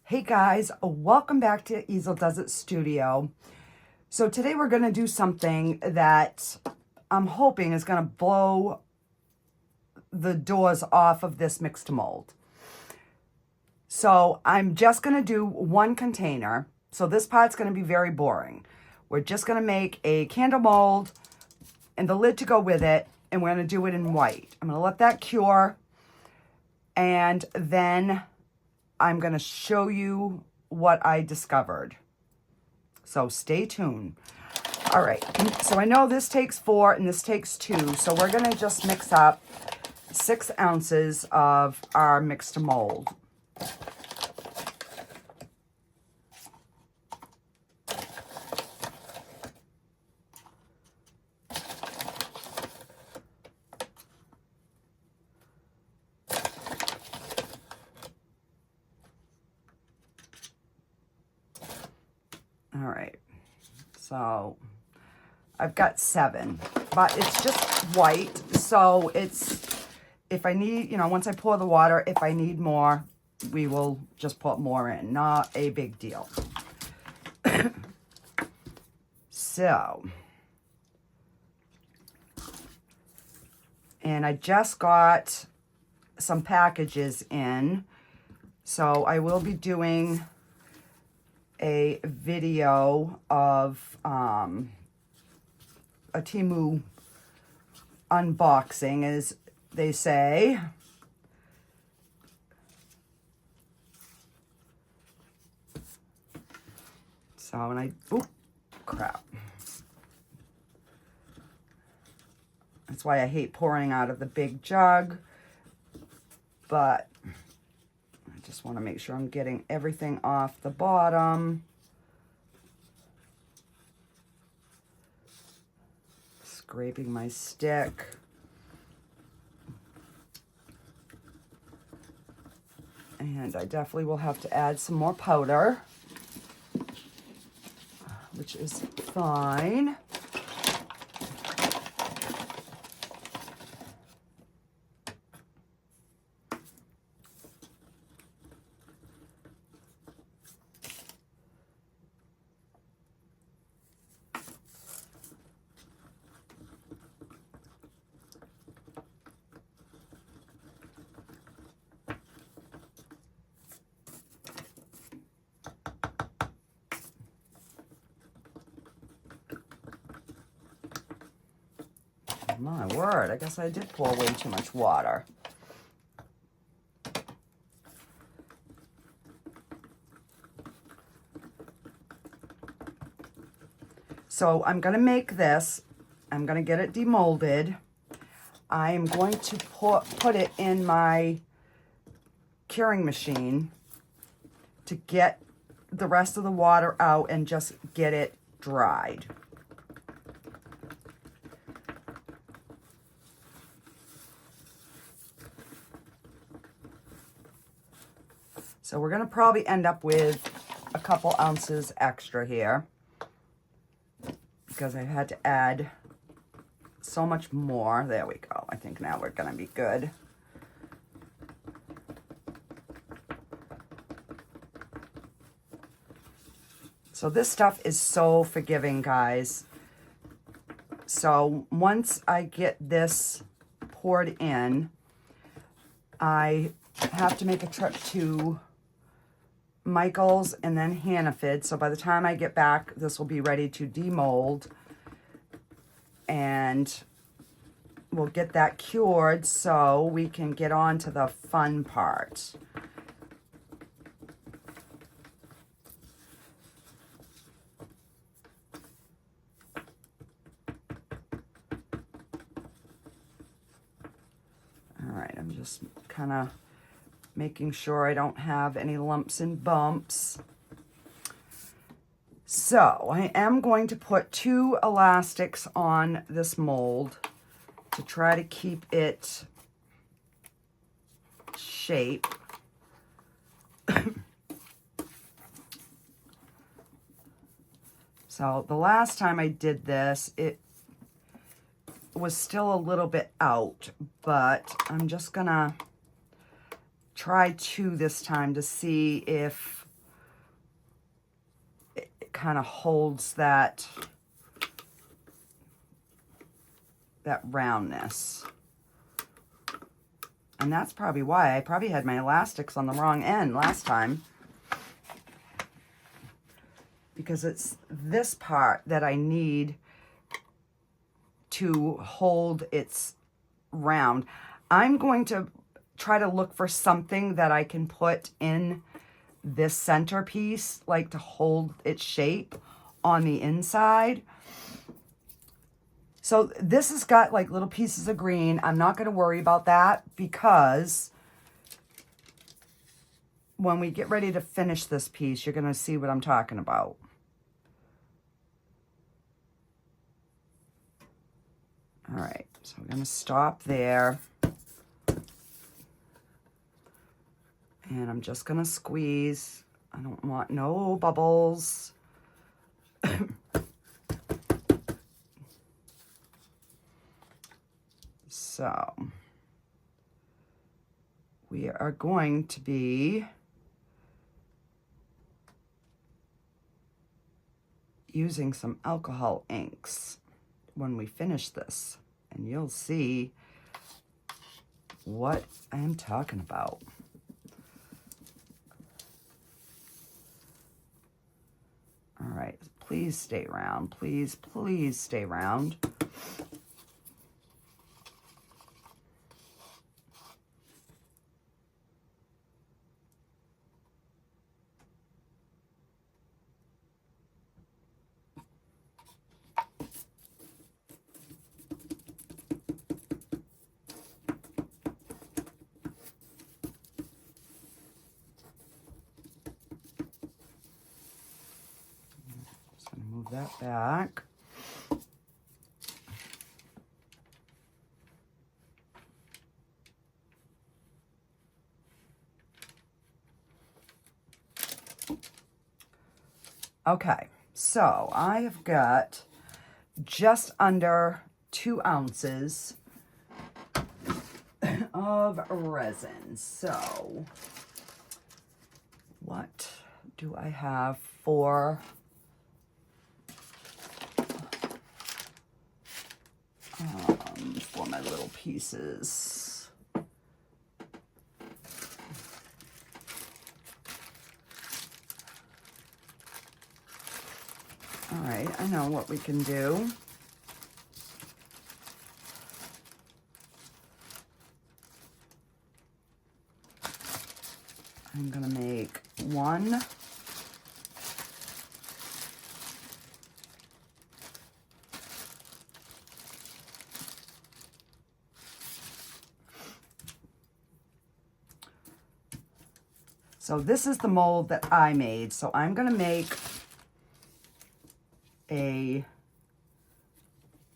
Hey guys, welcome back to Easel Does It Studio. So today we're going to do something that I'm hoping is going to blow the doors off of this mix to mold. So I'm just going to do one container. So this part's going to be very boring. We're just going to make a candle mold and the lid to go with it, and we're going to do it in white. I'm going to let that cure, and then I'm going to show you what I discovered. So stay tuned. All right, so I know this takes 4 and this takes 2, so we're going to just mix up 6 ounces of our mix to mold. All right, so I've got 7, but it's just white. So it's, if I need, once I pour the water, if I need more, we will just put more in. Not a big deal. So, and I just got some packages in. So I will be doing a video of a Temu unboxing, as they say. So, and oh, crap. That's why I hate pouring out of the big jug, but I just want to make sure I'm getting everything off the bottom. Scraping my stick. And I definitely will have to add some more powder, which is fine. My word, I guess I did pour way too much water. So I'm going to make this. I'm going to get it demolded. I am going to put it in my curing machine to get the rest of the water out and just get it dried. So we're going to probably end up with a couple ounces extra here because I had to add so much more. There we go. I think now we're going to be good. So this stuff is so forgiving, guys. So once I get this poured in, I have to make a trip to Michael's and then Hannaford. So by the time I get back, this will be ready to demold, and we'll get that cured so we can get on to the fun part. All right, I'm just kind of making sure I don't have any lumps and bumps. So I am going to put 2 elastics on this mold to try to keep it shape. So the last time I did this, it was still a little bit out, but I'm just gonna try 2 this time to see if kind of holds that roundness. And that's probably why I probably had my elastics on the wrong end last time, because it's this part that I need to hold its round. I'm going to try to look for something that I can put in this centerpiece, like to hold its shape on the inside. So this has got like little pieces of green. I'm not going to worry about that, because when we get ready to finish this piece, you're going to see what I'm talking about. All right, so we're going to stop there. And I'm just going to squeeze. I don't want no bubbles. So we are going to be using some alcohol inks when we finish this, and you'll see what I'm talking about. All right, please stay round. Please, please stay round. Move that back. Okay, so I have got just under 2 ounces of resin. So what do I have for my little pieces? All right, I know what we can do. I'm gonna make 1. So this is the mold that I made. So I'm gonna make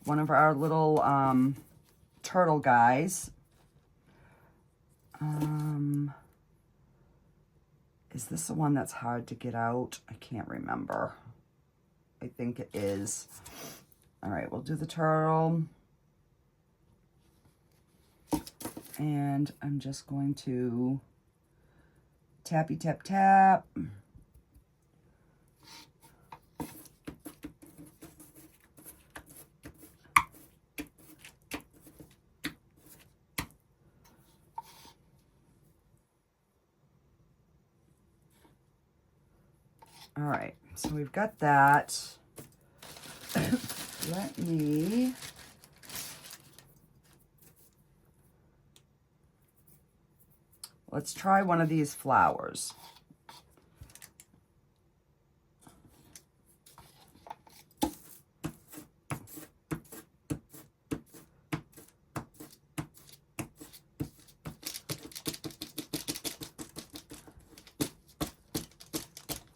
one of our little turtle guys. Is this the one that's hard to get out? I can't remember. I think it is. All right, we'll do the turtle. And I'm just going to tappy tap tap. All right, so we've got that. Let's try one of these flowers.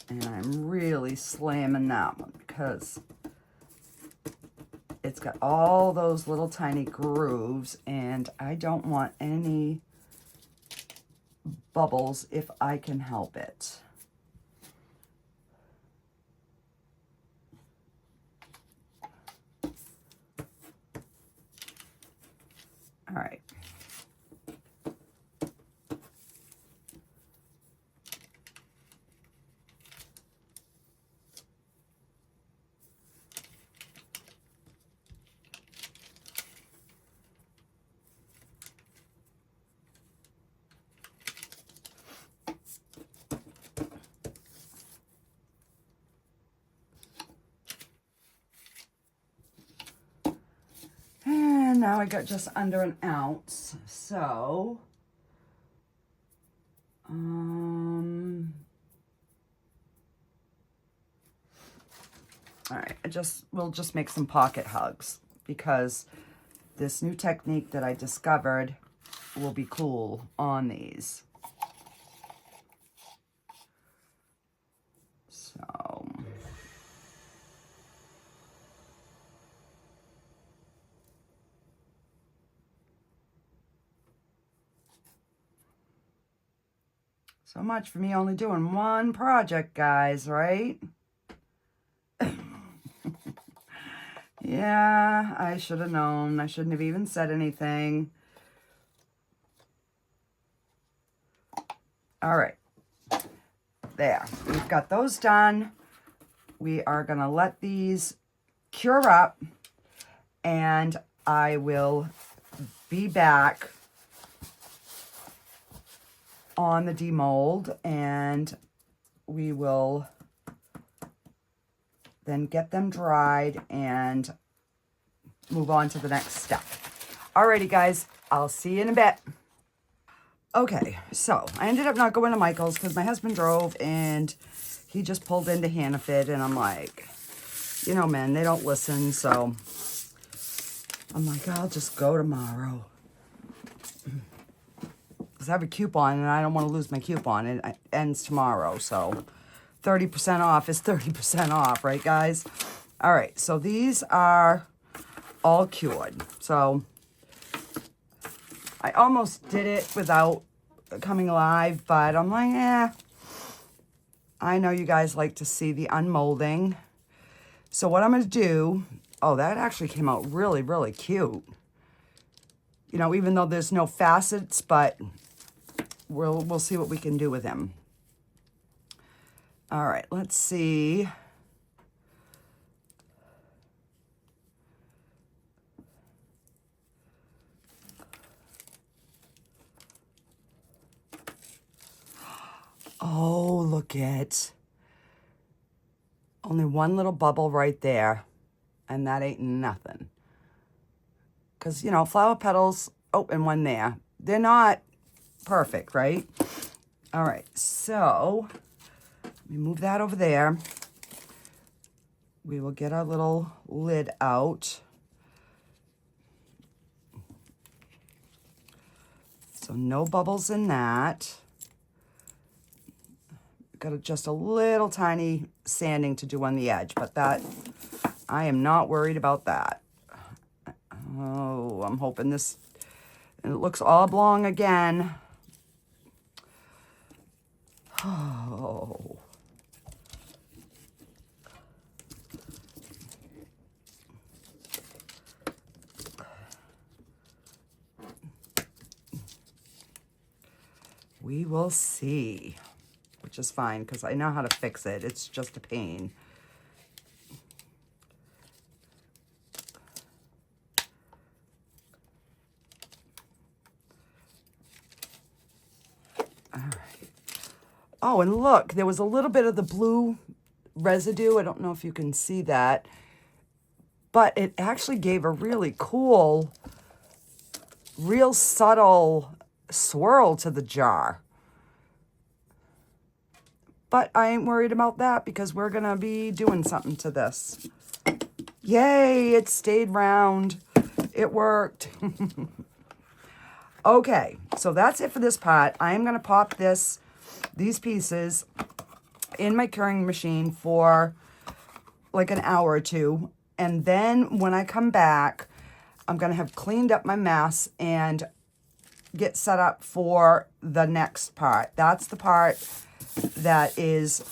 And I'm really slamming that one because it's got all those little tiny grooves, and I don't want any bubbles if I can help it. All right. now I got just under an ounce. So, all right, we'll just make some pocket hugs because this new technique that I discovered will be cool on these. So much for me only doing one project, guys, right? Yeah, I should have known. I shouldn't have even said anything. All right. There. We've got those done. We are going to let these cure up, and I will be back on the demold, and we will then get them dried and move on to the next step. Alrighty, guys, I'll see you in a bit. Okay, so I ended up not going to Michael's because my husband drove and he just pulled into Hannaford, and I'm like, you know, men, they don't listen, so I'm like, I'll just go tomorrow. I have a coupon and I don't want to lose my coupon. It ends tomorrow, so 30% off is 30% off, right, guys? All right, so these are all cured. So I almost did it without coming live, but I'm like, I know you guys like to see the unmolding. So what I'm going to do, oh, that actually came out really, really cute. You know, even though there's no facets, but we'll see what we can do with him. All right, let's see. Oh, look at. Only one little bubble right there, and that ain't nothing. Because, you know, flower petals, oh, and one there. They're not perfect, right? All right, so let me move that over there. We will get our little lid out. So no bubbles in that. Got just a little tiny sanding to do on the edge, but that, I am not worried about that. Oh, I'm hoping this, and it looks oblong again. Oh. We will see, which is fine because I know how to fix it. It's just a pain. All right. Oh, and look, there was a little bit of the blue residue. I don't know if you can see that, but it actually gave a really cool, real subtle swirl to the jar. But I ain't worried about that because we're going to be doing something to this. Yay, it stayed round. It worked. Okay, so that's it for this pot. I am going to pop these pieces in my curing machine for like an hour or two. And then when I come back, I'm going to have cleaned up my mess and get set up for the next part. That's the part that is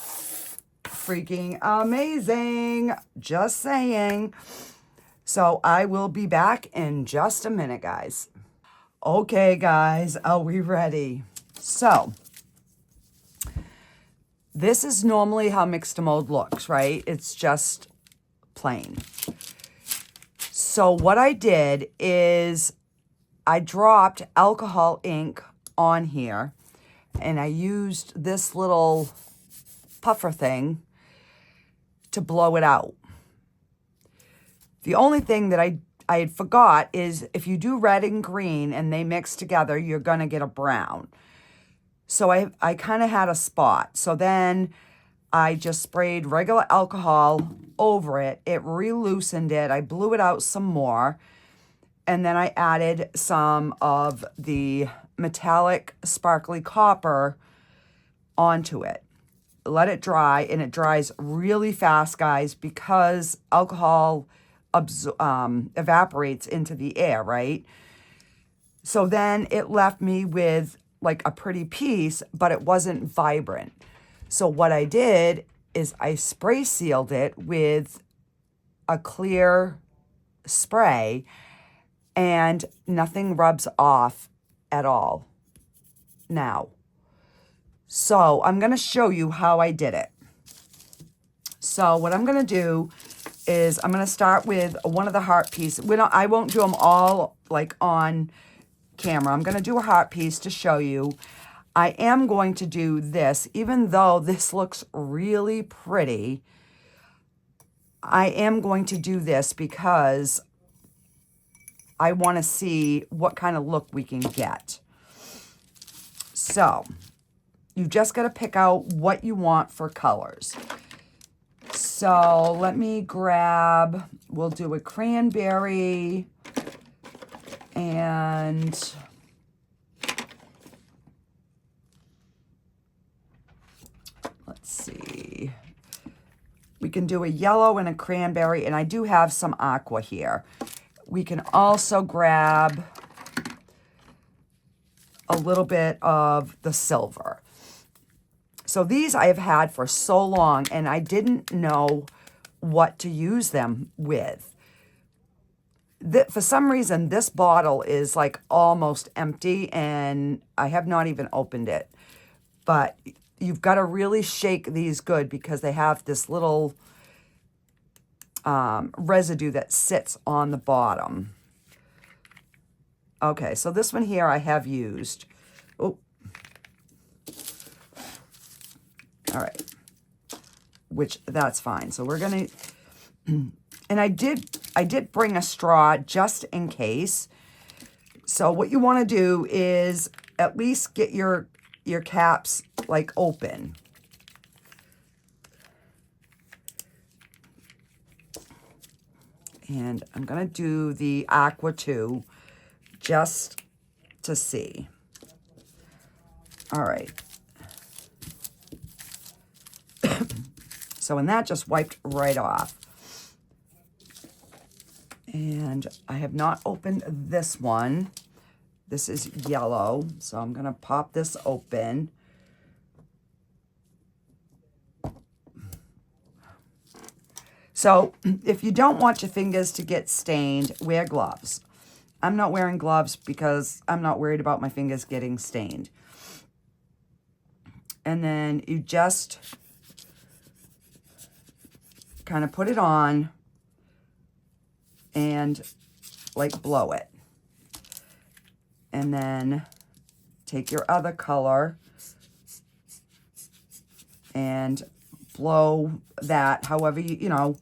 freaking amazing. Just saying. So I will be back in just a minute, guys. Okay, guys, are we ready? So this is normally how Mix-to-Mold looks, right? It's just plain. So what I did is I dropped alcohol ink on here, and I used this little puffer thing to blow it out. The only thing that I I forgot is if you do red and green and they mix together, you're going to get a brown. So I kind of had a spot. So then I just sprayed regular alcohol over it. It re-loosened it. I blew it out some more. And then I added some of the metallic sparkly copper onto it. Let it dry, and it dries really fast, guys, because alcohol evaporates into the air, right? So then it left me with like a pretty piece, but it wasn't vibrant. So what I did is I spray sealed it with a clear spray, and nothing rubs off at all now. So I'm going to show you how I did it. So what I'm going to do is I'm going to start with one of the heart pieces. I won't do them all like on camera. I'm going to do a heart piece to show you. I am going to do this, even though this looks really pretty. I am going to do this because I want to see what kind of look we can get. So you just got to pick out what you want for colors. So let me grab, we'll do a cranberry and let's see. We can do a yellow and a cranberry, and I do have some aqua here. We can also grab a little bit of the silver. So these I have had for so long, and I didn't know what to use them with. For some reason, this bottle is like almost empty, and I have not even opened it. But you've got to really shake these good because they have this little residue that sits on the bottom. Okay, so this one here I have used. Oh. All right, which that's fine. So we're gonna, and I did bring a straw just in case. So what you want to do is at least get your caps like open. And I'm gonna do the aqua too, just to see. All right. So, and that just wiped right off. And I have not opened this one. This is yellow, so I'm going to pop this open. So, if you don't want your fingers to get stained, wear gloves. I'm not wearing gloves because I'm not worried about my fingers getting stained. And then you just kind of put it on and like blow it. And then take your other color and blow that however you know,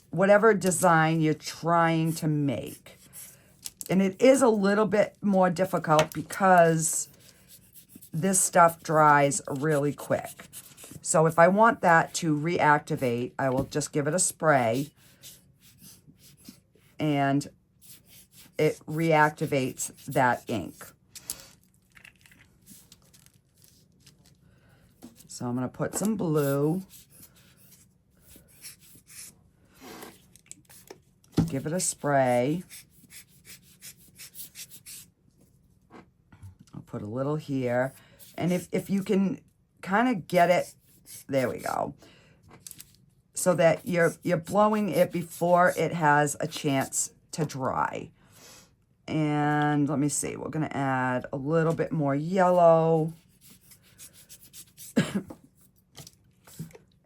whatever design you're trying to make. And it is a little bit more difficult because this stuff dries really quick. So if I want that to reactivate, I will just give it a spray and it reactivates that ink. So I'm going to put some blue, give it a spray. I'll put a little here. And if you can kind of get it, there we go, so that you're blowing it before it has a chance to dry. And let me see, we're going to add a little bit more yellow.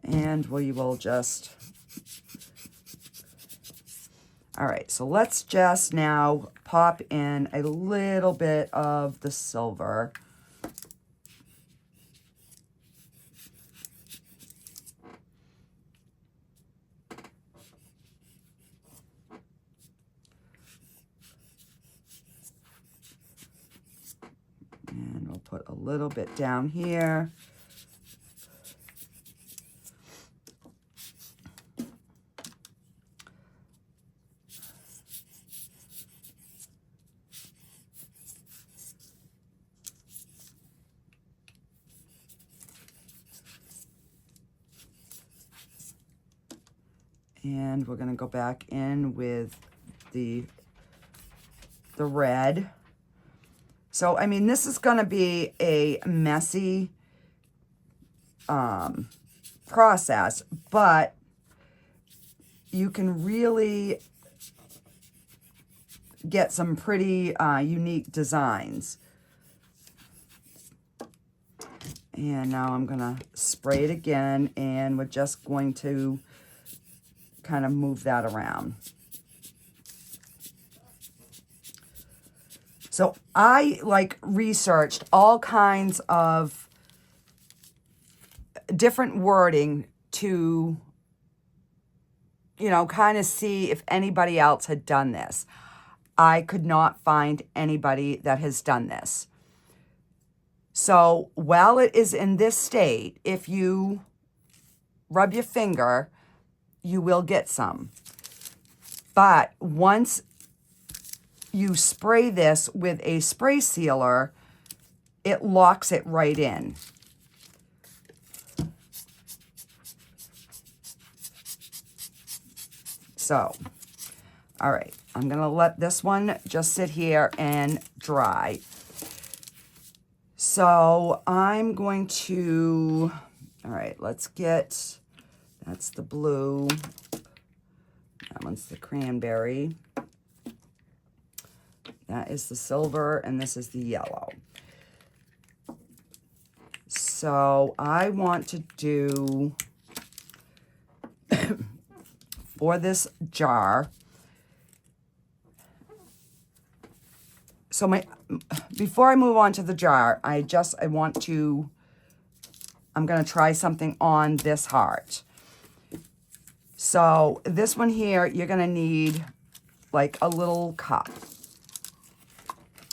And we will just, all right, so let's just now pop in a little bit of the silver. little bit down here. And we're going to go back in with the red. So, I mean, this is going to be a messy process, but you can really get some pretty unique designs. And now I'm going to spray it again, and we're just going to kind of move that around. So I researched all kinds of different wording to, you know, kind of see if anybody else had done this. I could not find anybody that has done this. So while it is in this state, if you rub your finger, you will get some. But once you spray this with a spray sealer, it locks it right in. So, all right, I'm gonna let this one just sit here and dry. So I'm going to, all right, let's get, that's the blue. That one's the cranberry. That is the silver, and this is the yellow. So I want to do, for this jar, so before I move on to the jar, I'm going to try something on this heart. So this one here, you're going to need like a little cup.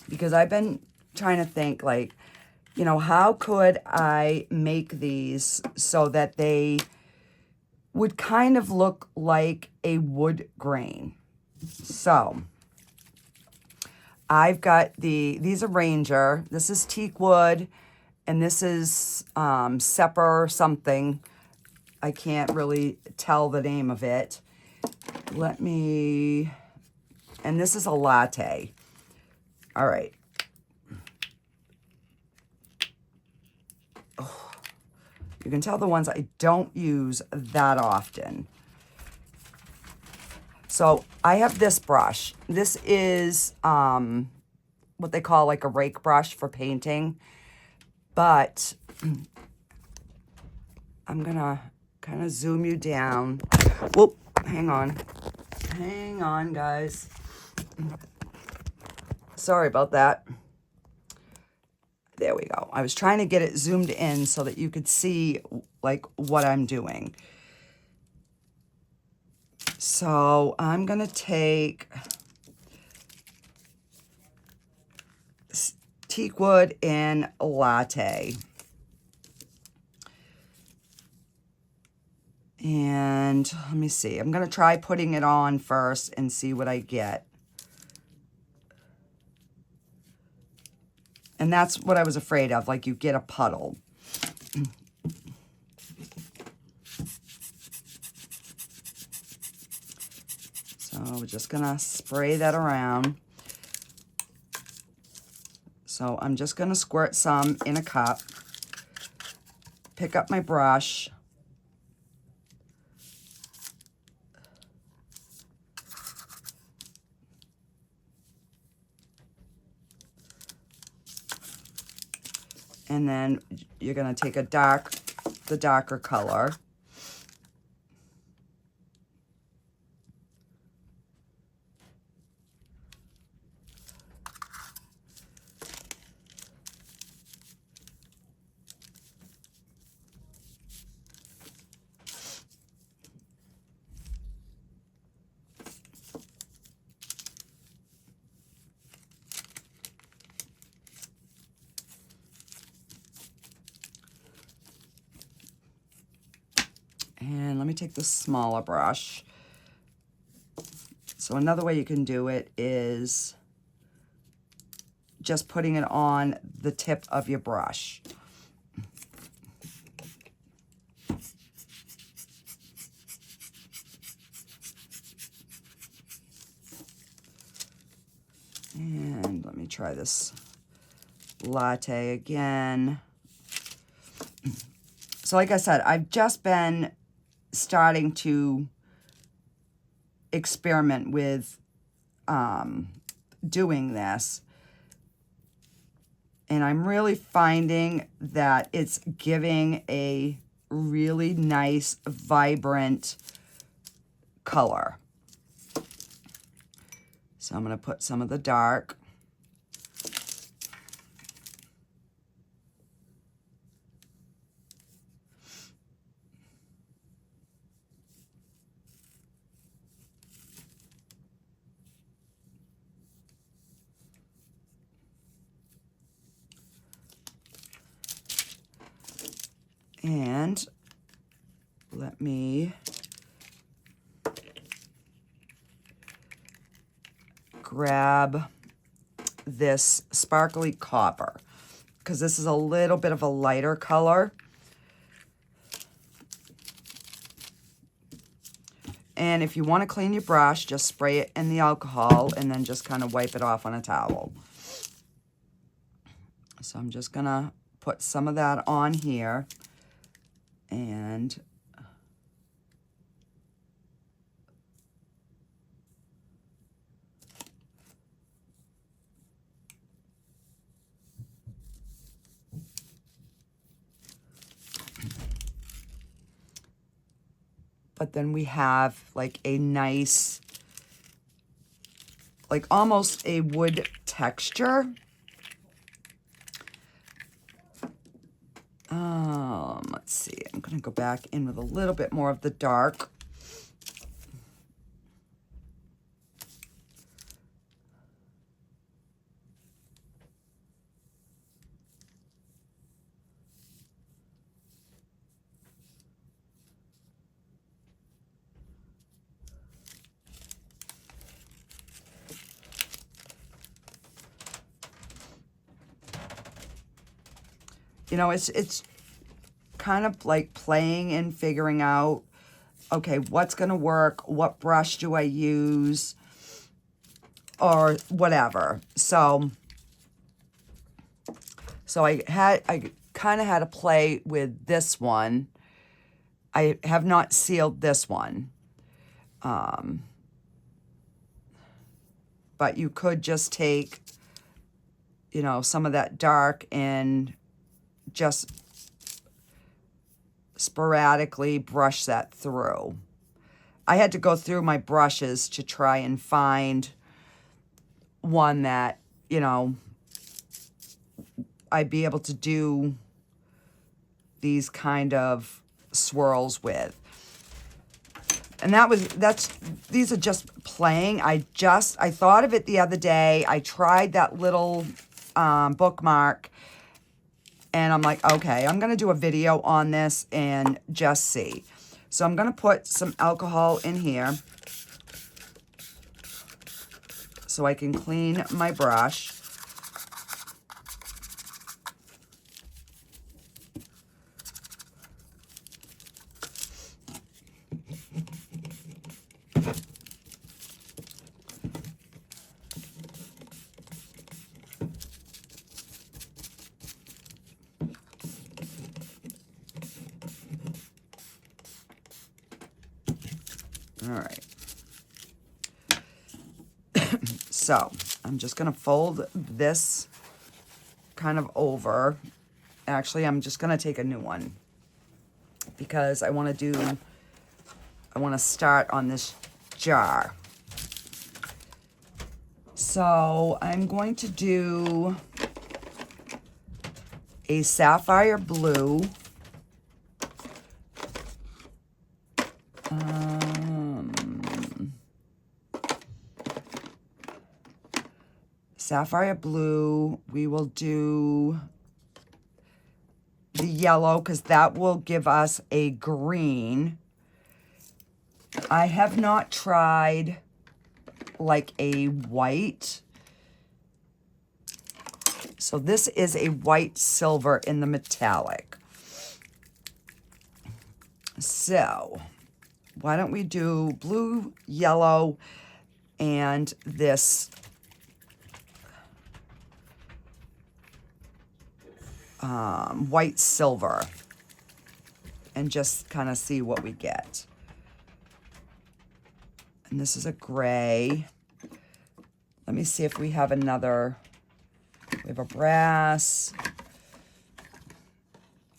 Because I've been trying to think, like, you know, how could I make these so that they would kind of look like a wood grain. So I've got these are Ranger. This is teak wood, and this is Sepper something. I can't really tell the name of it. And this is a latte. All right. Oh, you can tell the ones I don't use that often. So I have this brush. This is what they call like a rake brush for painting. But I'm going to kind of zoom you down. Whoop, hang on. Hang on, guys. Sorry about that. There we go. I was trying to get it zoomed in so that you could see like what I'm doing. So I'm going to take teak wood and latte. And let me see. I'm going to try putting it on first and see what I get. And that's what I was afraid of, like you get a puddle. So we're just gonna spray that around. So I'm just gonna squirt some in a cup, pick up my brush, and then you're going to take the darker color. And let me take the smaller brush. So another way you can do it is just putting it on the tip of your brush. And let me try this latte again. So like I said, I've just been starting to experiment with doing this. And I'm really finding that it's giving a really nice, vibrant color. So I'm going to put some of the dark. And let me grab this sparkly copper, because this is a little bit of a lighter color. And if you want to clean your brush, just spray it in the alcohol and then just kind of wipe it off on a towel. So I'm just going to put some of that on here. And but then we have like a nice, like almost a wood texture. Let's see, I'm going to go back in with a little bit more of the dark. You know, it's kind of like playing and figuring out, okay, what's going to work? What brush do I use? Or whatever. So I kind of had to play with this one. I have not sealed this one. But you could just take, you know, some of that dark and just sporadically brush that through. I had to go through my brushes to try and find one that, you know, I'd be able to do these kind of swirls with. And these are just playing. I thought of it the other day. I tried that little bookmark. And I'm like, okay, I'm going to do a video on this and just see. So I'm going to put some alcohol in here so I can clean my brush. All right. So I'm just going to fold this kind of over. Actually, I'm just going to take a new one because I want to start on this jar. So I'm going to do a sapphire blue. Sapphire blue. We will do the yellow because that will give us a green. I have not tried like a white. So this is a white silver in the metallic. So why don't we do blue, yellow, and this white silver, and just kind of see what we get. And this is a gray. Let me see if we have another. We have a brass.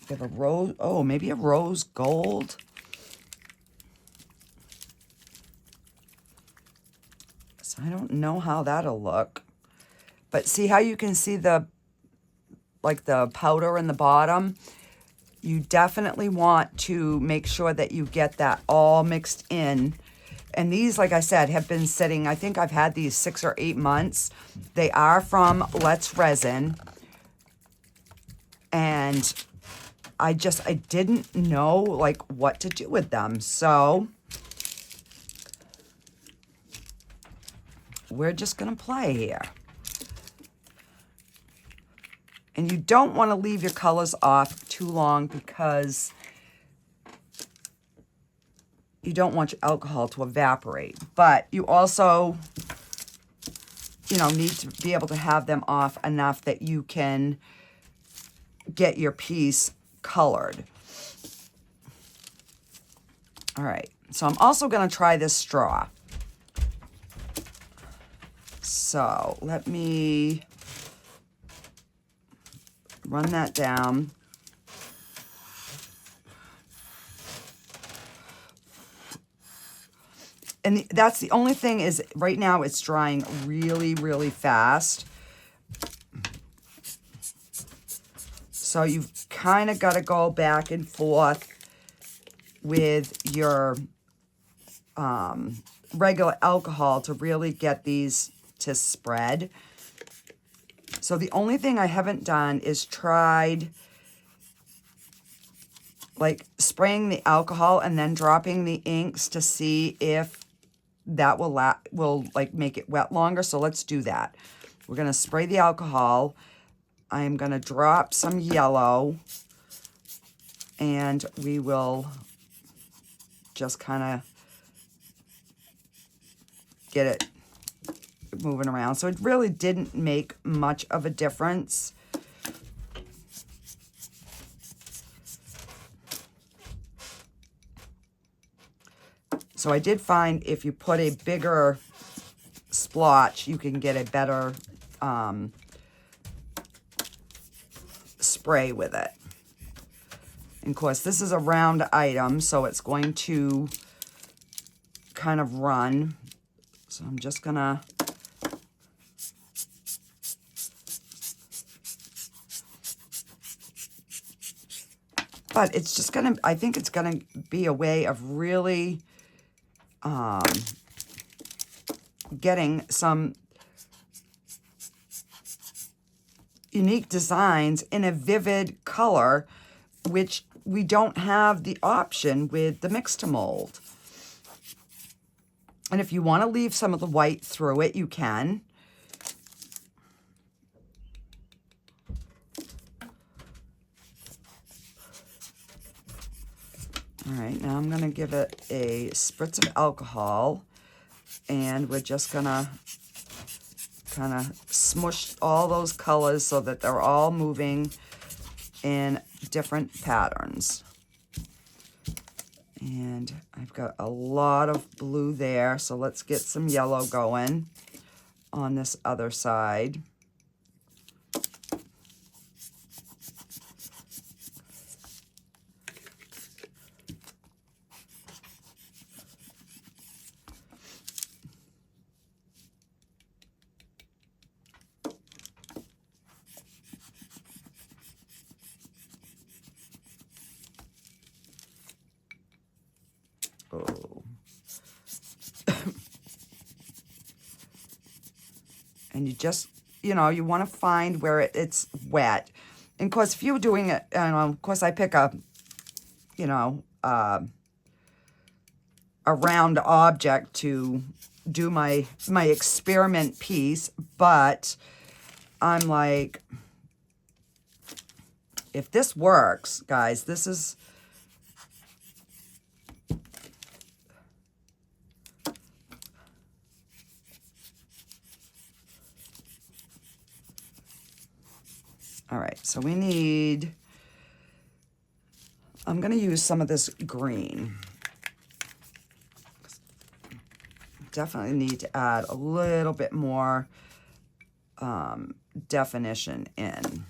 We have a rose. Oh, maybe a rose gold. So I don't know how that'll look. But see how you can see the, like the powder in the bottom? You definitely want to make sure that you get that all mixed in. And these, like I said, have been sitting, I think I've had these 6 or 8 months. They are from Let's Resin. And I didn't know like what to do with them. So we're just gonna play here. And you don't want to leave your colors off too long because you don't want your alcohol to evaporate. But you also, you know, need to be able to have them off enough that you can get your piece colored. All right, so I'm also going to try this straw. So let me run that down. And that's the only thing is right now it's drying really, really fast. So you've kind of got to go back and forth with your regular alcohol to really get these to spread. So the only thing I haven't done is tried like spraying the alcohol and then dropping the inks to see if that will like make it wet longer. So let's do that. We're going to spray the alcohol. I am going to drop some yellow and we will just kind of get it moving around. So it really didn't make much of a difference. So I did find if you put a bigger splotch, you can get a better spray with it. And of course, this is a round item, so it's going to kind of run. So I'm just gonna but it's just gonna, I think it's gonna be a way of really getting some unique designs in a vivid color, which we don't have the option with the mix to mold. And if you want to leave some of the white through it, you can. All right, now I'm going to give it a spritz of alcohol, and we're just going to kind of smush all those colors so that they're all moving in different patterns. And I've got a lot of blue there, so let's get some yellow going on this other side. And you just, you know, you want to find where it's wet. And of course, if you're doing it, of course I pick a, you know, a round object to do my experiment piece, but I'm like, if this works, guys, this is... All right, so we need... I'm going to use some of this green. Definitely need to add a little bit more definition in.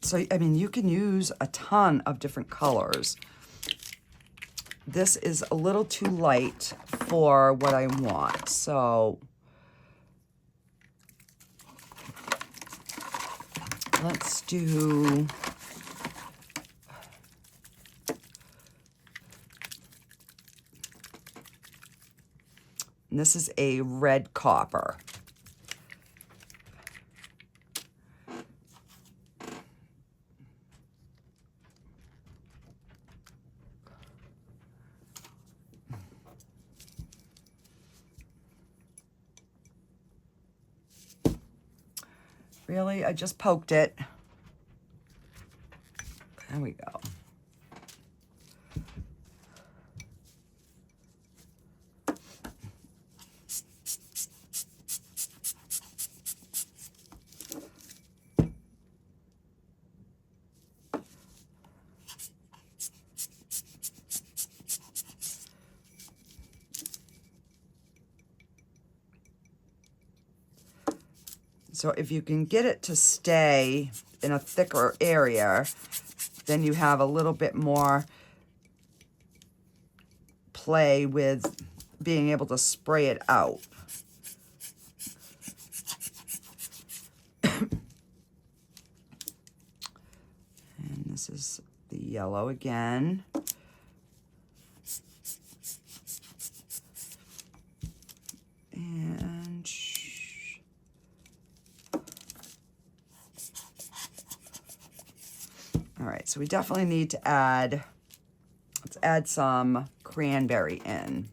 So, I mean, you can use a ton of different colors. This is a little too light for what I want, so let's do... And this is a red copper. Really? I just poked it. There we go. So if you can get it to stay in a thicker area, then you have a little bit more play with being able to spray it out. And this is the yellow again. And all right, so we definitely need to add, let's add some cranberry in.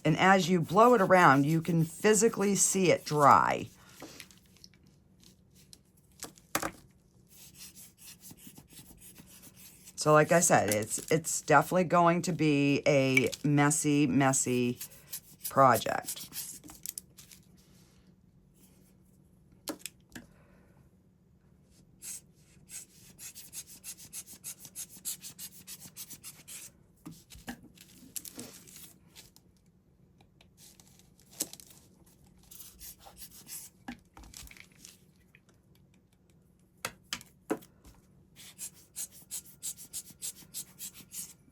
And as you blow it around, you can physically see it dry. So like I said, it's definitely going to be a messy, messy project.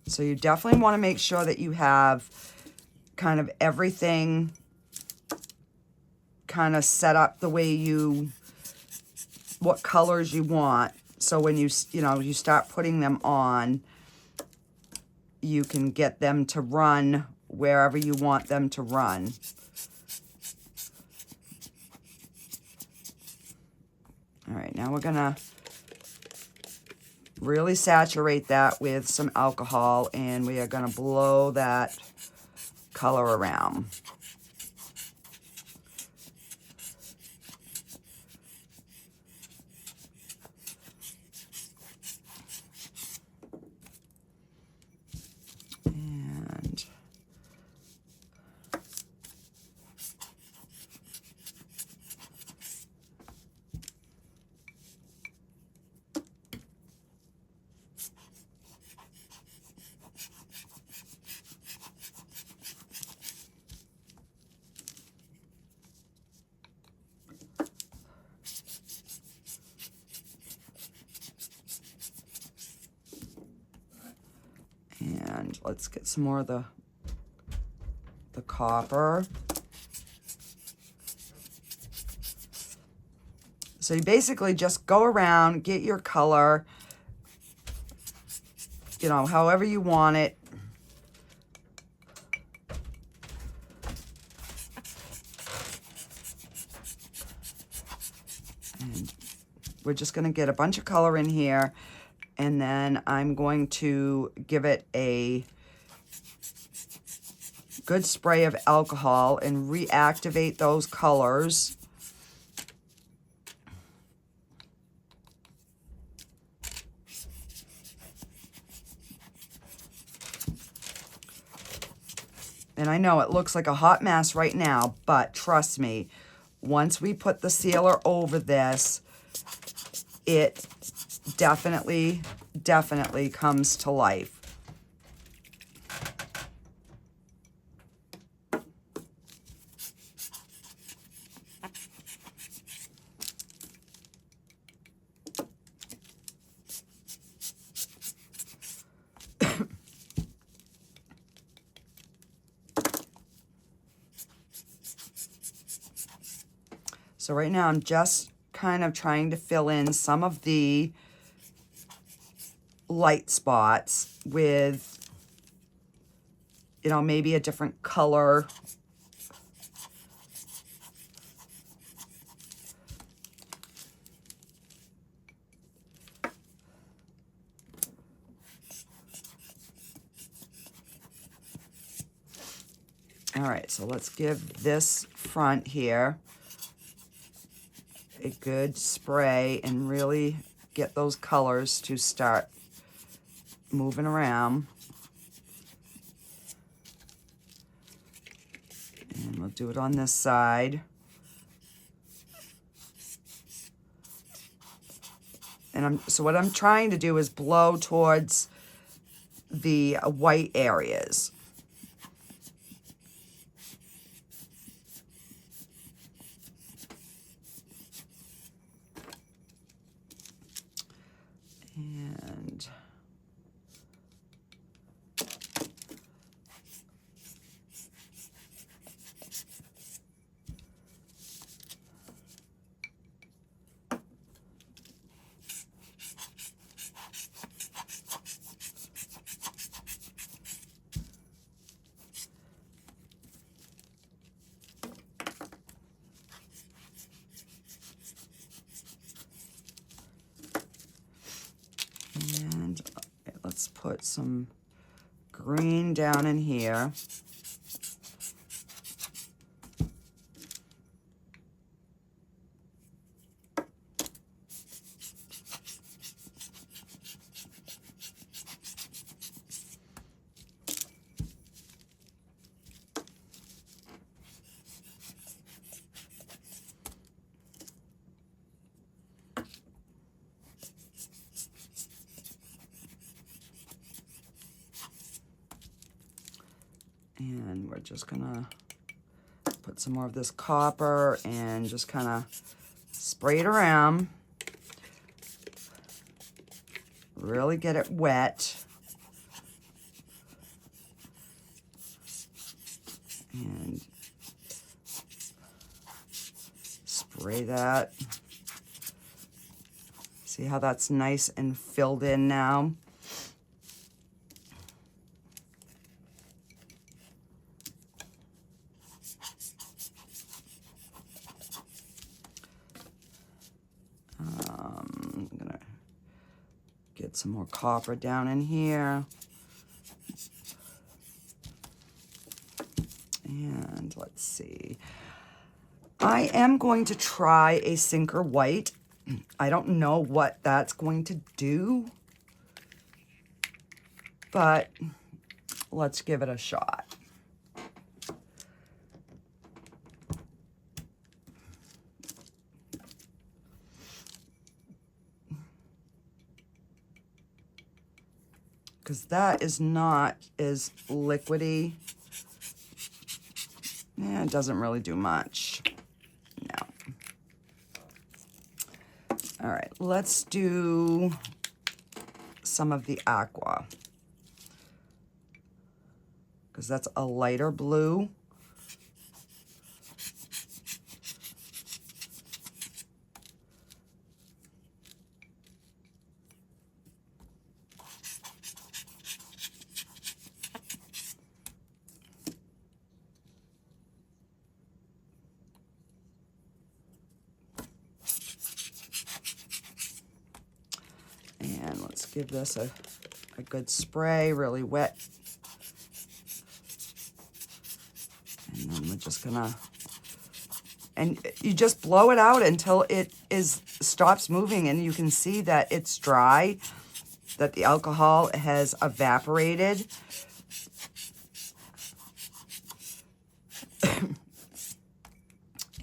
So you definitely want to make sure that you have kind of everything kind of set up the way you, what colors you want. So when you start putting them on, you can get them to run wherever you want them to run. All right, now we're gonna really saturate that with some alcohol, and we are going to blow that color around. And let's get some more of the copper. So you basically just go around, get your color, you know, however you want it. And we're just going to get a bunch of color in here, and then I'm going to give it a good spray of alcohol and reactivate those colors. And I know it looks like a hot mess right now, but trust me, once we put the sealer over this, it definitely comes to life. So right now I'm just kind of trying to fill in some of the light spots with, you know, maybe a different color. All right, so let's give this front here a good spray and really get those colors to start moving around. And we'll do it on this side. And so what I'm trying to do is blow towards the white areas. And let's put some green down in here. And we're just gonna put some more of this copper and just kind of spray it around. Really get it wet. And spray that. See how that's nice and filled in now? I'm gonna get some more copper down in here. And let's see. I am going to try a sinker white. I don't know what that's going to do, but let's give it a shot. Because that is not as liquidy. Yeah, it doesn't really do much. No. All right, let's do some of the aqua. because that's a lighter blue. And let's give this a good spray, really wet. And then we're just gonna, and you just blow it out until it stops moving, and you can see that it's dry, that the alcohol has evaporated.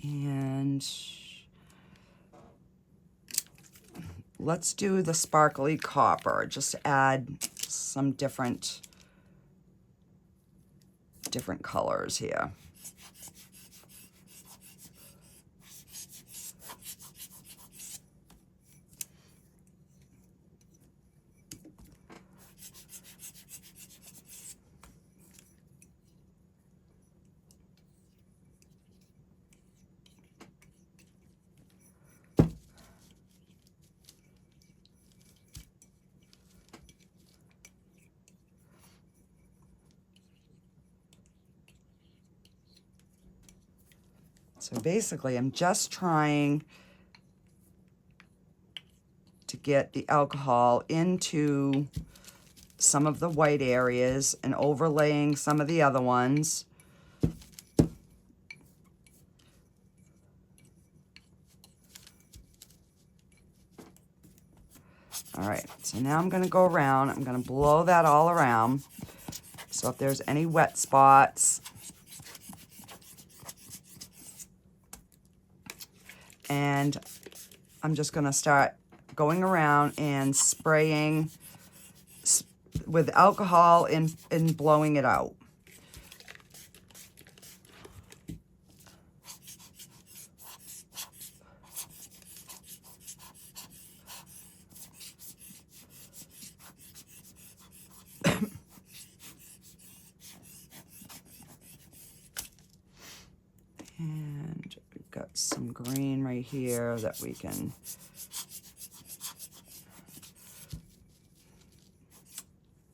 And let's do the sparkly copper, just to add some different colors here. So basically, I'm just trying to get the alcohol into some of the white areas and overlaying some of the other ones. All right, so now I'm going to go around. I'm going to blow that all around. So if there's any wet spots, and I'm just going to start going around and spraying with alcohol and blowing it out. And we've got some green right here that we can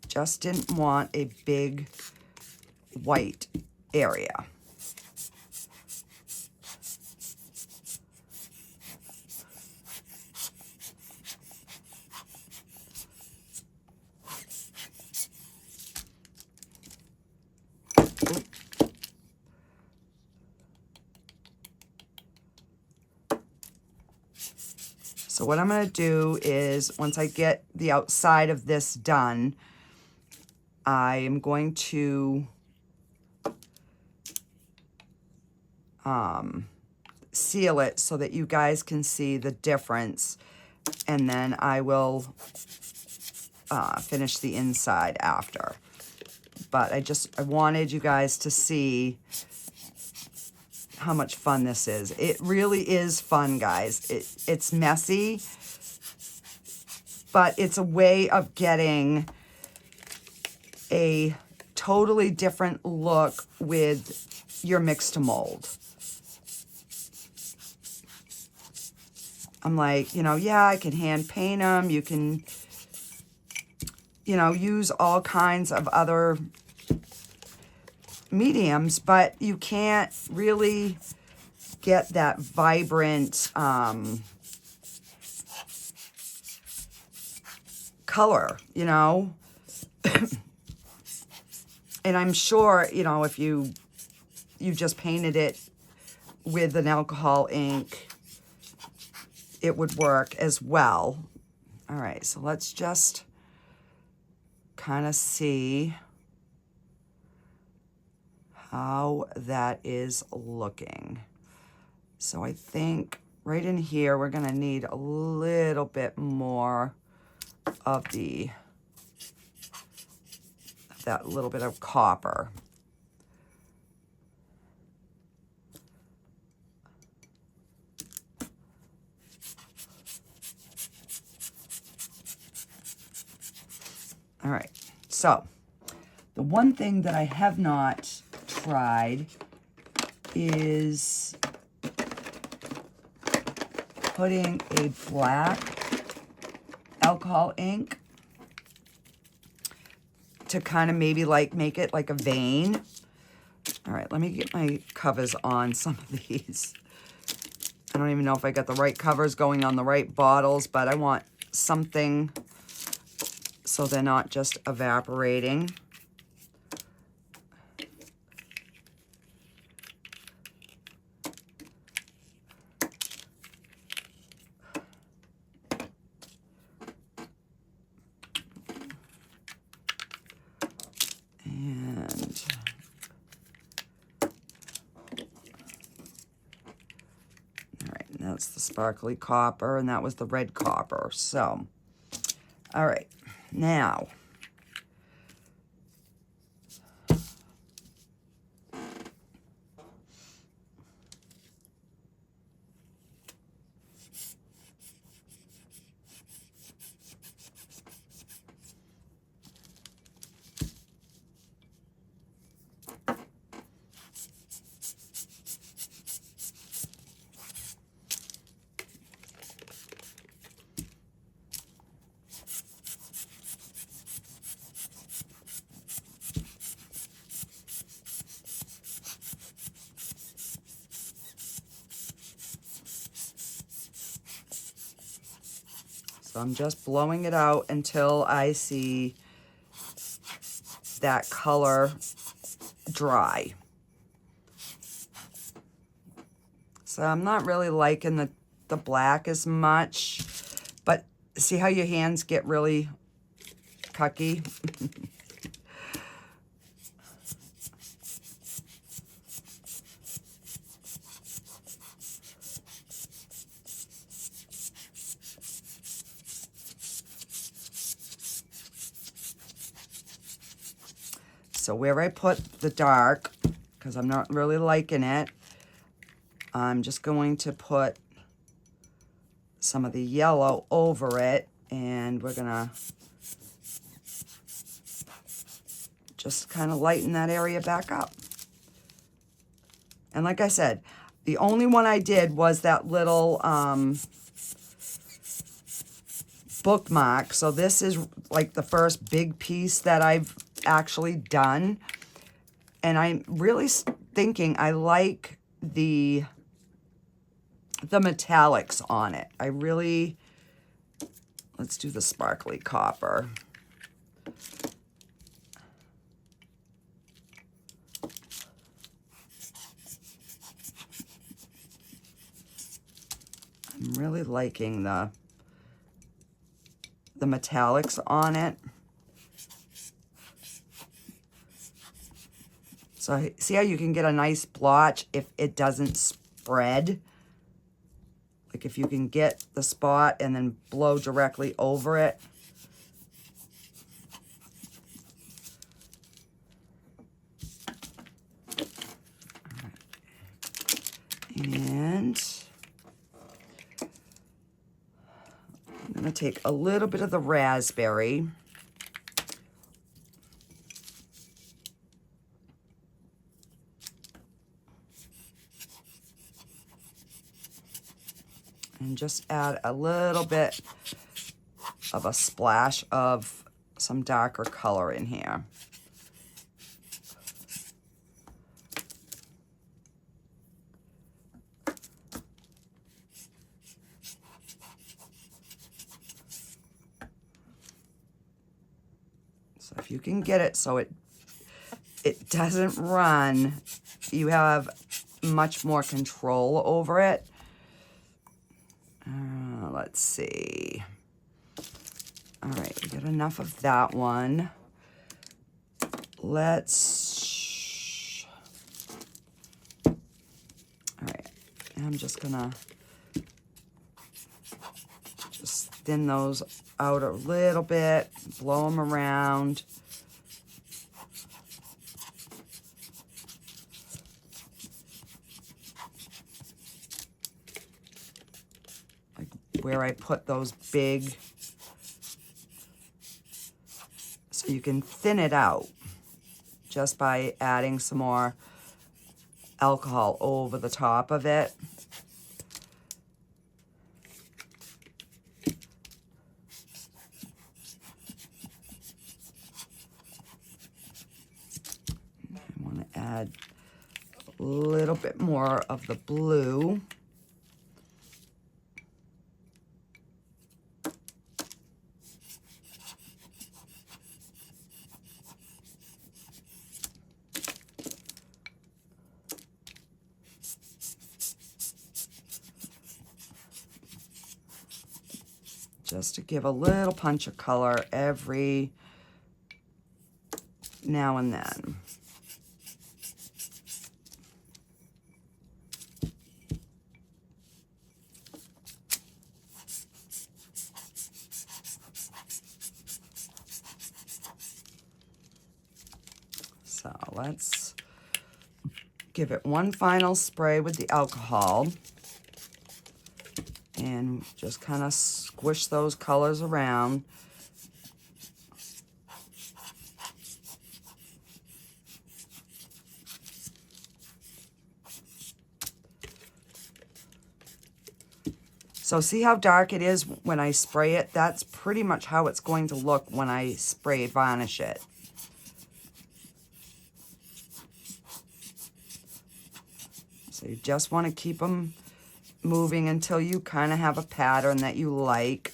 just didn't want a big white area. So what I'm going to do is, once I get the outside of this done, I am going to seal it so that you guys can see the difference, and then I will finish the inside after. But I wanted you guys to see how much fun this is. It really is fun, guys. It's messy, but it's a way of getting a totally different look with your mix to mold. I'm like, you know, yeah, I can hand paint them. You can, you know, use all kinds of other mediums, but you can't really get that vibrant color, you know. And I'm sure, you know, if you just painted it with an alcohol ink, it would work as well. All right, so let's just kind of see how that is looking. So I think right in here, we're gonna need a little bit more of that little bit of copper. All right, so The one thing that I have not tried is putting a black alcohol ink to kind of maybe like make it like a vein. All right, let me get my covers on some of these. I don't even know if I got the right covers going on the right bottles, but I want something so they're not just evaporating. That's the sparkly copper, and that was the red copper. So, all right, now, so I'm just blowing it out until I see that color dry. So I'm not really liking the black as much, but see how your hands get really cucky? So where I put the dark, because I'm not really liking it, I'm just going to put some of the yellow over it, and we're gonna just kind of lighten that area back up. And like I said, the only one I did was that little bookmark. So this is like the first big piece that I've actually done. And I'm really thinking I like the metallics on it. I really, let's do the sparkly copper. I'm really liking the metallics on it. So see how you can get a nice blotch if it doesn't spread? Like if you can get the spot and then blow directly over it. And I'm going to take a little bit of the raspberry. And just add a little bit of a splash of some darker color in here. So if you can get it so it doesn't run, you have much more control over it. Let's see. All right, we got enough of that one. Let's, all right, I'm just gonna just thin those out a little bit, blow them around. Where I put those big, so you can thin it out. just by adding some more alcohol over the top of it. I want to add a little bit more of the blue. Just to give a little punch of color every now and then. So let's give it one final spray with the alcohol. And just kind of squish those colors around. So see how dark it is when I spray it? That's pretty much how it's going to look when I spray varnish it. So you just want to keep them moving until you kind of have a pattern that you like.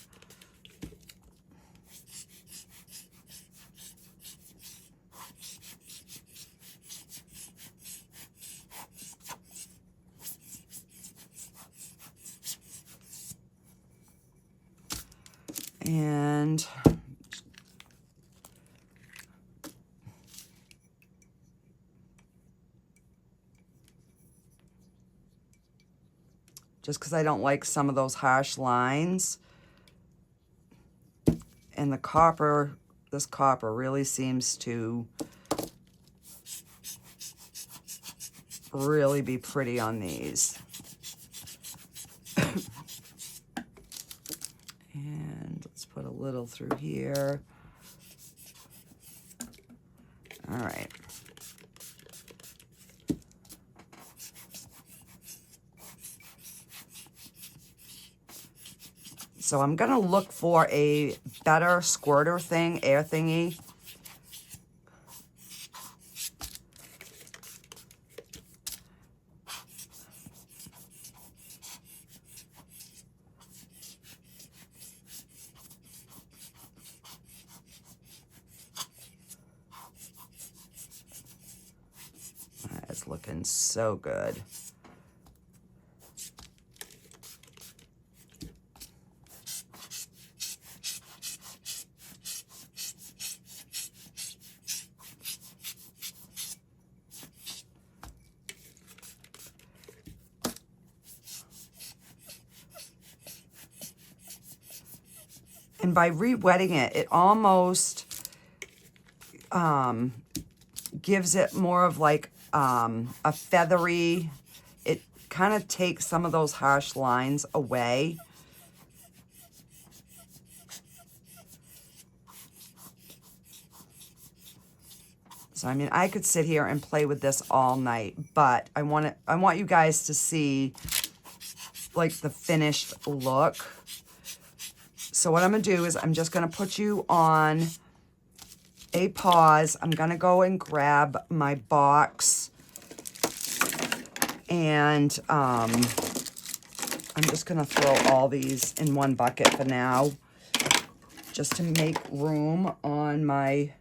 And just because I don't like some of those harsh lines. And the copper, this copper really seems to really be pretty on these. And let's put a little through here. All right. So I'm gonna look for a better squirter thing, air thingy. It's looking so good. And by re-wetting it, it almost gives it more of like a feathery, it kind of takes some of those harsh lines away. So, I mean, I could sit here and play with this all night, but I want you guys to see like the finished look. So what I'm gonna do is I'm just gonna put you on a pause. I'm gonna go and grab my box, and I'm just gonna throw all these in one bucket for now, just to make room on my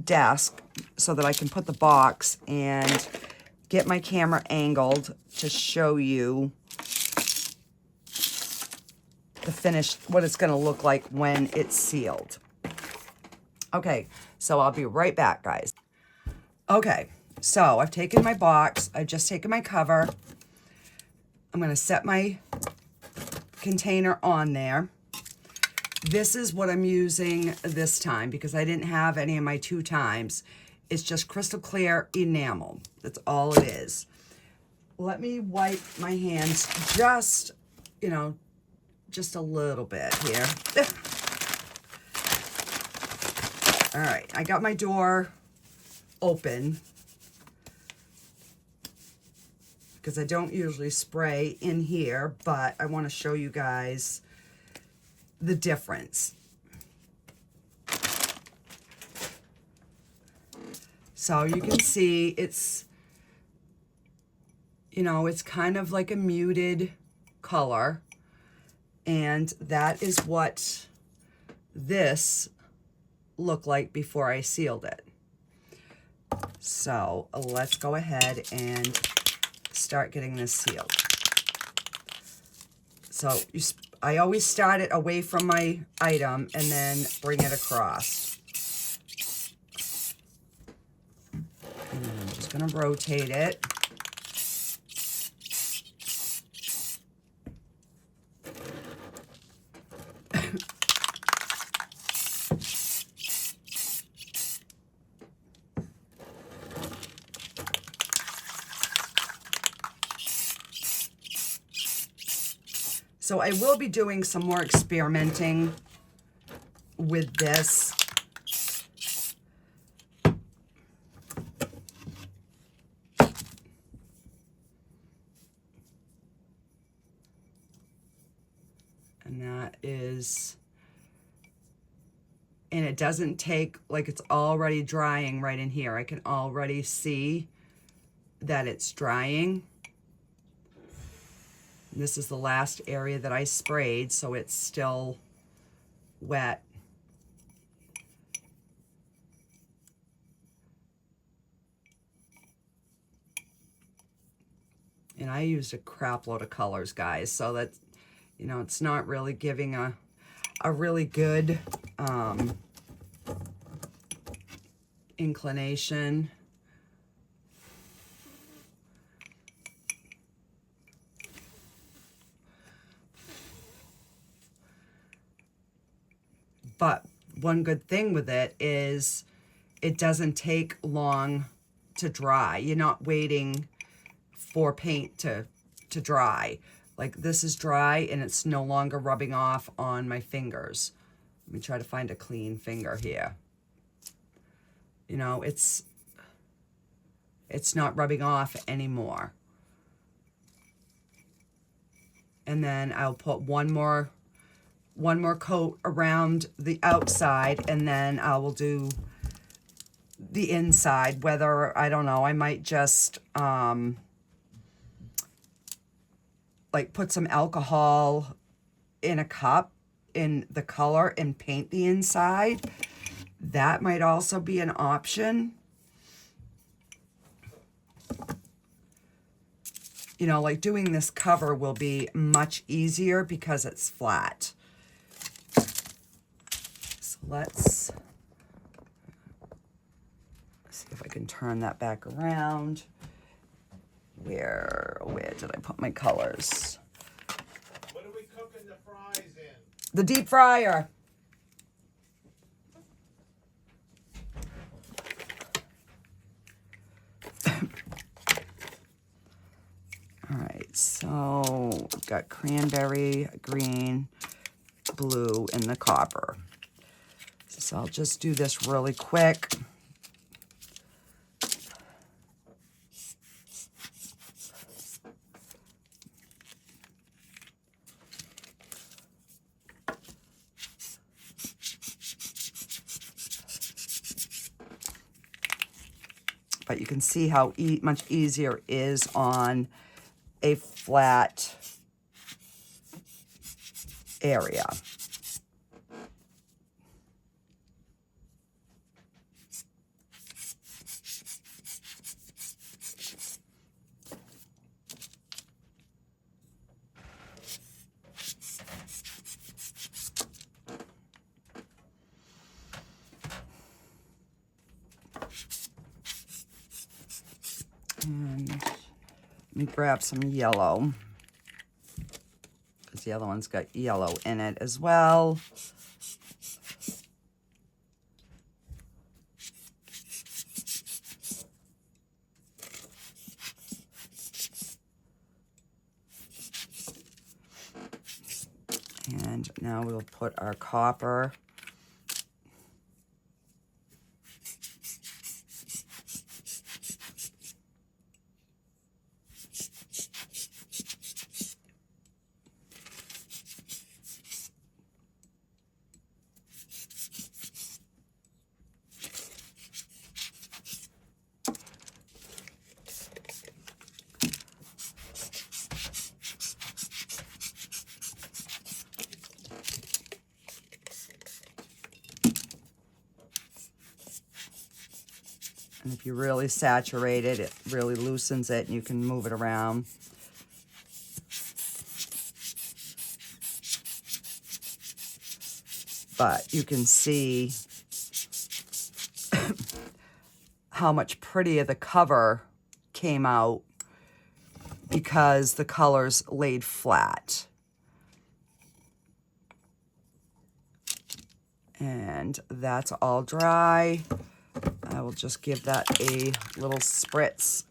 desk so that I can put the box and get my camera angled to show you the finished, what it's gonna look like when it's sealed. Okay, so I'll be right back, guys. Okay, so I've taken my box, I've just taken my cover. I'm gonna set my container on there. This is what I'm using this time because I didn't have any of my 2 times. It's just crystal clear enamel. That's all it is. Let me wipe my hands just, you know, just a little bit here. All right, I got my door open because I don't usually spray in here, but I want to show you guys the difference. So you can see it's, you know, it's kind of like a muted color, and that is what this looked like before I sealed it. So let's go ahead and start getting this sealed. So I always start it away from my item and then bring it across. And then I'm just going to rotate it. So I will be doing some more experimenting with this. And that is, and it doesn't take, like it's already drying right in here. I can already see that it's drying. This is the last area that I sprayed, so it's still wet. And I used a crap load of colors, guys, so that, you know, it's not really giving a really good inclination. But one good thing with it is it doesn't take long to dry. You're not waiting for paint to dry. Like this is dry and it's no longer rubbing off on my fingers. Let me try to find a clean finger here. You know, it's not rubbing off anymore. And then I'll put one more coat around the outside, and then I will do the inside. Whether, I don't know, I might just like put some alcohol in a cup in the color and paint the inside. That might also be an option. You know, like doing this cover will be much easier because it's flat. So let's see if I can turn that back around. Where did I put my colors? What are we cooking the fries in? The deep fryer. All right, so we've got cranberry, green, blue, and the copper. So I'll just do this really quick. But you can see how much easier it is on a flat area. And let me grab some yellow, because the other one's got yellow in it as well. And now we'll put our copper And if you really saturate it, it really loosens it and you can move it around. But you can see how much prettier the cover came out because the colors laid flat. And that's all dry. I will just give that a little spritz.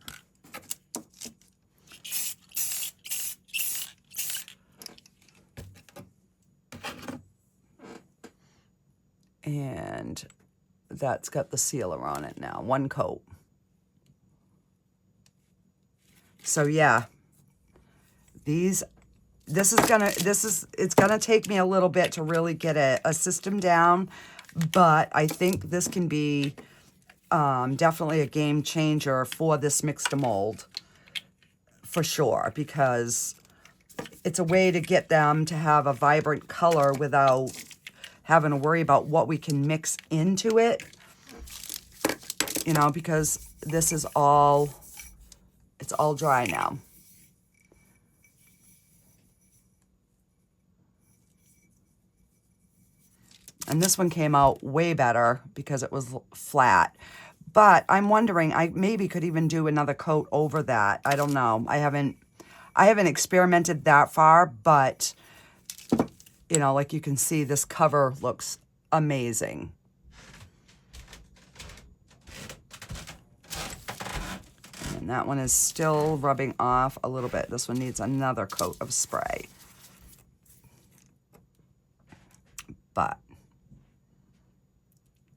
And that's got the sealer on it now, one coat. So yeah, it's gonna take me a little bit to really get a system down, but I think this can be definitely a game changer for this mix to mold, for sure, because it's a way to get them to have a vibrant color without having to worry about what we can mix into it, you know, because this is all, it's all dry now. And this one came out way better because it was flat. But I'm wondering, I maybe could even do another coat over that. I don't know. I haven't experimented that far, but you know, like you can see, this cover looks amazing. And that one is still rubbing off a little bit. This one needs another coat of spray. But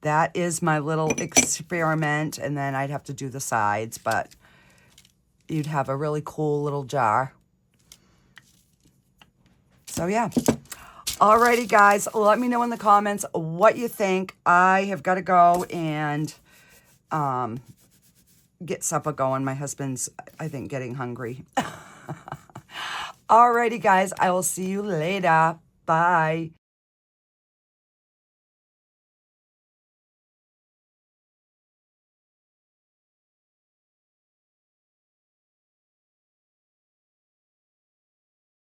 that is my little experiment, and then I'd have to do the sides, but you'd have a really cool little jar. So yeah. Alrighty, guys, let me know in the comments what you think. I have got to go and get supper going. My husband's, I think, getting hungry. Alrighty, guys, I will see you later. Bye.